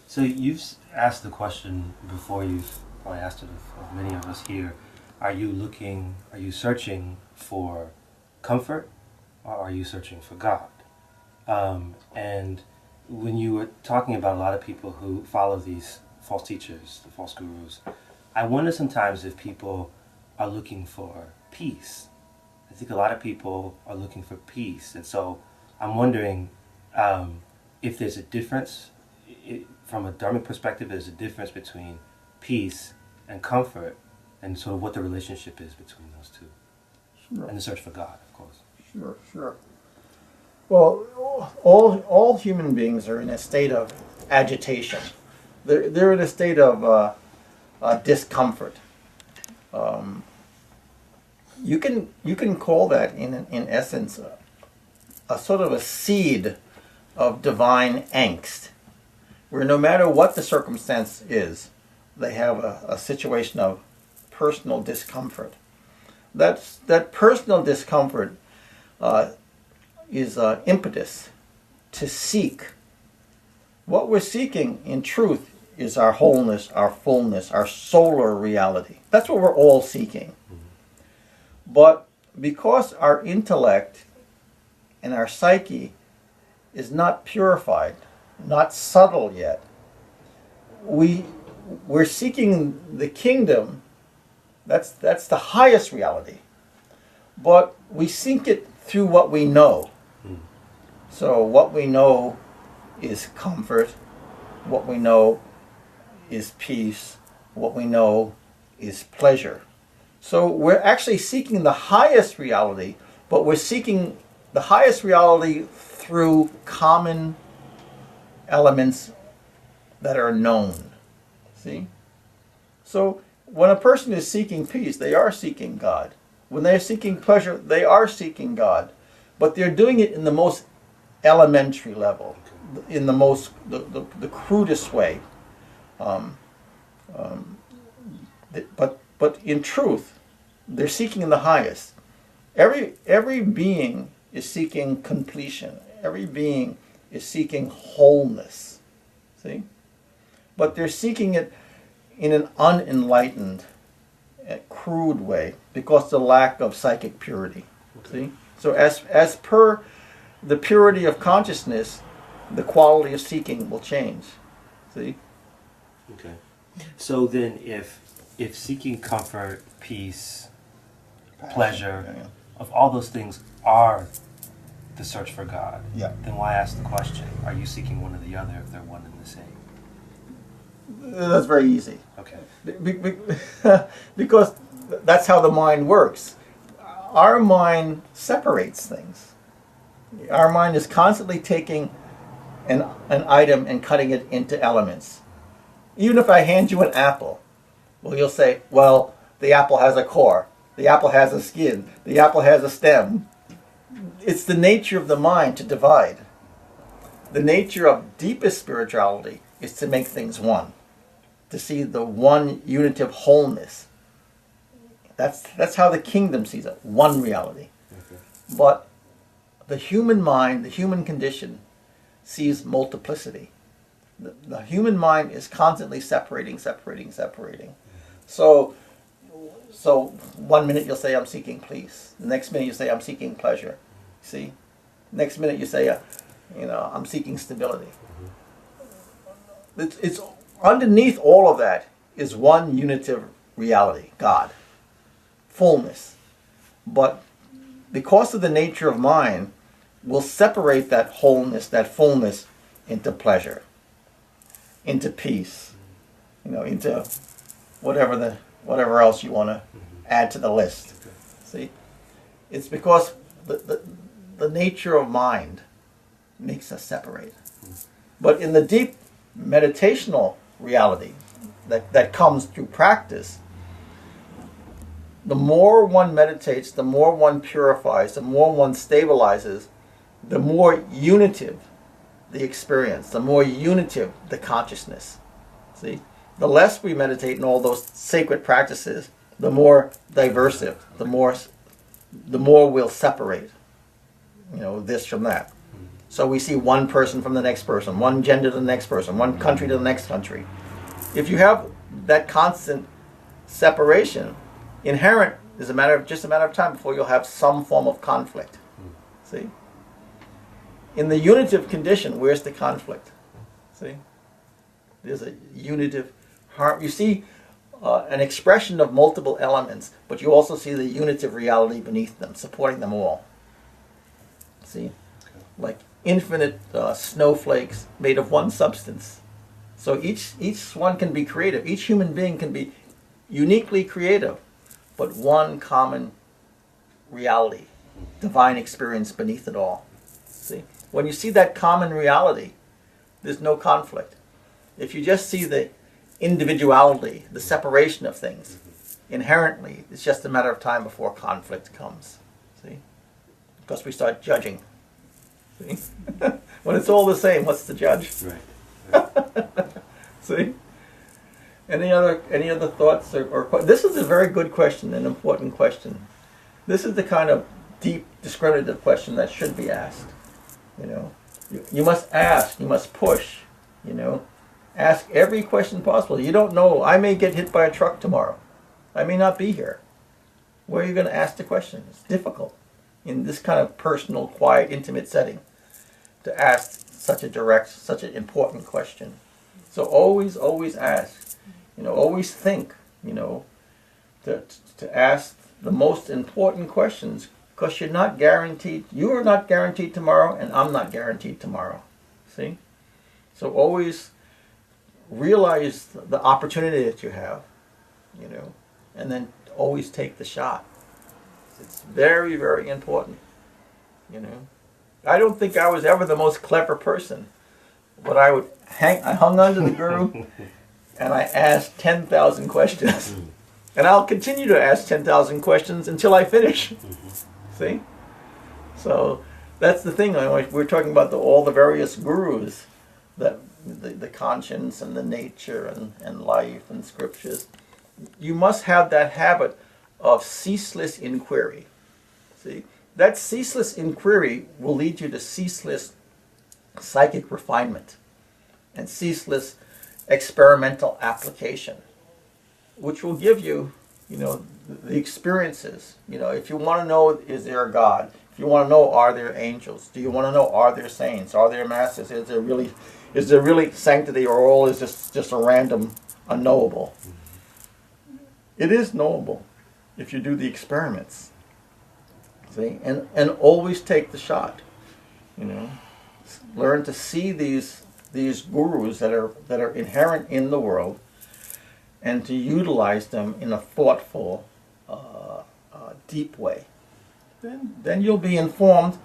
So you've asked the question before. You've probably asked it of many of us here. Are you searching for comfort, or are you searching for God? And when you were talking about a lot of people who follow these false teachers, the false gurus, I wonder sometimes if people are looking for peace. I think a lot of people are looking for peace. And so I'm wondering if there's a difference, from a dharmic perspective, there's a difference between peace and comfort, and sort of what the relationship is between those two. Sure. And the search for God, of course. Sure. Well, all human beings are in a state of agitation. They're in a state of discomfort. You can call that in essence a sort of a seed of divine angst, where no matter what the circumstance is, they have a situation of personal discomfort. That personal discomfort is impetus to seek. What we're seeking in truth is our wholeness, our fullness, our solar reality. That's what we're all seeking. But because our intellect and our psyche is not purified, not subtle yet, we're seeking the kingdom. That's the highest reality. But we seek it through what we know. So what we know is comfort. What we know is peace. What we know is pleasure. So we're actually seeking the highest reality, but we're seeking the highest reality through common elements that are known. See? So when a person is seeking peace, they are seeking God. When they're seeking pleasure, they are seeking God. But they're doing it in the most elementary level, in the most the crudest way. But in truth, they're seeking the highest. Every being is seeking completion. Every being is seeking wholeness. See? But they're seeking it in an unenlightened, crude way because of the lack of psychic purity. See? So as per the purity of consciousness, the quality of seeking will change. See? Okay. So then if seeking comfort, peace, pleasure, if all those things are the search for God, then why ask the question, are you seeking one or the other if they're one and the same? That's very easy. Okay. Because that's how the mind works. Our mind separates things. Our mind is constantly taking an item and cutting it into elements. Even if I hand you an apple, well, you'll say, well, the apple has a core, the apple has a skin, the apple has a stem. It's the nature of the mind to divide. The nature of deepest spirituality is to make things one, to see the one unity of wholeness. That's how the kingdom sees it, one reality. Okay. But the human mind, the human condition, sees multiplicity. The human mind is constantly separating. So 1 minute you'll say, I'm seeking peace. The next minute you say, I'm seeking pleasure. See? Next minute you say, I'm seeking stability. It's underneath all of that is one unitive reality, God. Fullness. But because of the nature of mind, we'll separate that wholeness, that fullness, into pleasure, into peace, into whatever else you want to add to the list. See, it's because the nature of mind makes us separate. But in the deep meditational reality that comes through practice, the more one meditates, the more one purifies, the more one stabilizes, the more unitive the experience, the more unitive the consciousness. See? The less we meditate in all those sacred practices, the more diversive, the more we'll separate, this from that. So we see one person from the next person, one gender to the next person, one country to the next country. If you have that constant separation, inherent is just a matter of time before you'll have some form of conflict. See? In the unitive condition, where's the conflict? See? There's a unitive harm. You see an expression of multiple elements, but you also see the unitive reality beneath them, supporting them all. See? Like infinite snowflakes made of one substance. So each one can be creative. Each human being can be uniquely creative, but one common reality, divine experience beneath it all. See? When you see that common reality, there's no conflict. If you just see the individuality, the separation of things, inherently, it's just a matter of time before conflict comes. See? Because we start judging. See? When it's all the same, what's the judge? Right. See? Any other thoughts or this is a very good question, an important question. This is the kind of deep discriminative question that should be asked. You know, you must ask, you must push. You know, ask every question possible. You don't know. I may get hit by a truck tomorrow. I may not be here. Where are you going to ask the question? It's difficult in this kind of personal, quiet, intimate setting to ask such a direct, such an important question. So always ask. You know, always think. You know, to ask the most important questions, because you're not guaranteed. You are not guaranteed tomorrow, and I'm not guaranteed tomorrow. See? So always realize the opportunity that you have, you know, and then always take the shot. It's very, very important, you know. I don't think I was ever the most clever person, but I hung on to the guru, and I asked 10,000 questions. And I'll continue to ask 10,000 questions until I finish. See? So that's the thing. We're talking about all the various gurus, that the conscience and the nature and life and scriptures. You must have that habit of ceaseless inquiry. See? That ceaseless inquiry will lead you to ceaseless psychic refinement and ceaseless experimental application, which will give you, you know, the experiences. You know, if you want to know, is there a God? If you want to know, are there angels? Do you want to know, are there saints? Are there masters? Is there really sanctity, or all is this just a random unknowable? It is knowable if you do the experiments. See? And always take the shot. You know, learn to see these gurus that are inherent in the world, and to utilize them in a thoughtful, deep way. Then you'll be informed,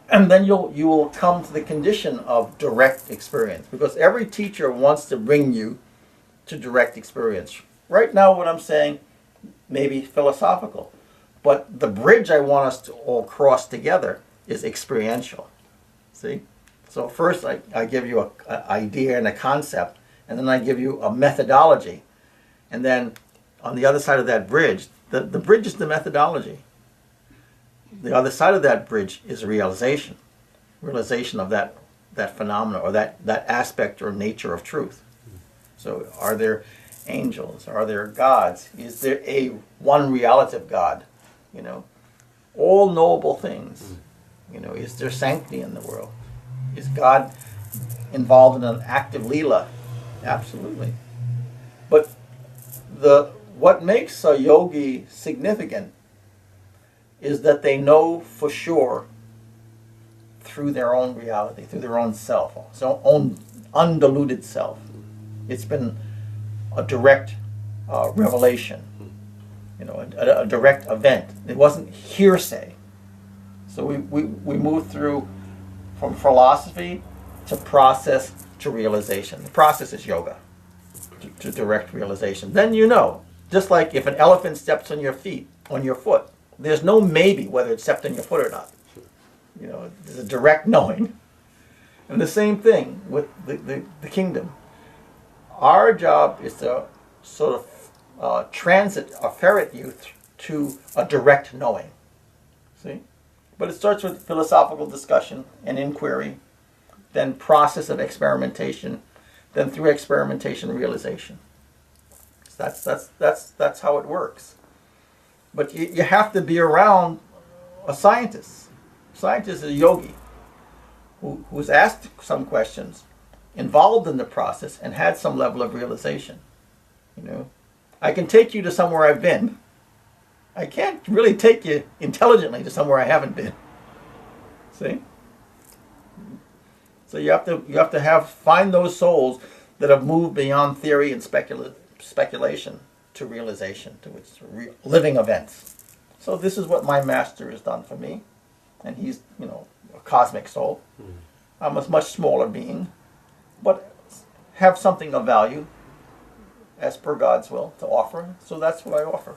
and then you will come to the condition of direct experience, because every teacher wants to bring you to direct experience. Right now what I'm saying may be philosophical, but the bridge I want us to all cross together is experiential. See? So first I give you an idea and a concept, and then I give you a methodology. And then on the other side of that bridge, the bridge is the methodology. The other side of that bridge is realization of that phenomena, or that aspect or nature of truth. So are there angels? Are there gods? Is there a one realitative God? You know, all knowable things. You know, is there sanctity in the world? Is God involved in an active Leela? Absolutely. But what makes a yogi significant is that they know for sure through their own reality, through their own self, so own undiluted self. It's been a direct revelation, you know, a direct event. It wasn't hearsay. So we moved through from philosophy to process to realization. The process is yoga, to direct realization. Then you know, just like if an elephant steps on your foot, there's no maybe whether it stepped on your foot or not. You know, there's a direct knowing. And the same thing with the kingdom. Our job is to sort of transit or ferret you to a direct knowing. See? But it starts with philosophical discussion and inquiry, then process of experimentation, then through experimentation realization. That's how it works. But you have to be around a scientist. Scientist is a yogi who's asked some questions, involved in the process, and had some level of realization. You know, I can take you to somewhere I've been. I can't really take you intelligently to somewhere I haven't been. See? So you have to find those souls that have moved beyond theory and speculation to realization, to its living events. So this is what my master has done for me, and he's, you know, a cosmic soul. I'm a much smaller being, but have something of value as per God's will to offer. So that's what I offer.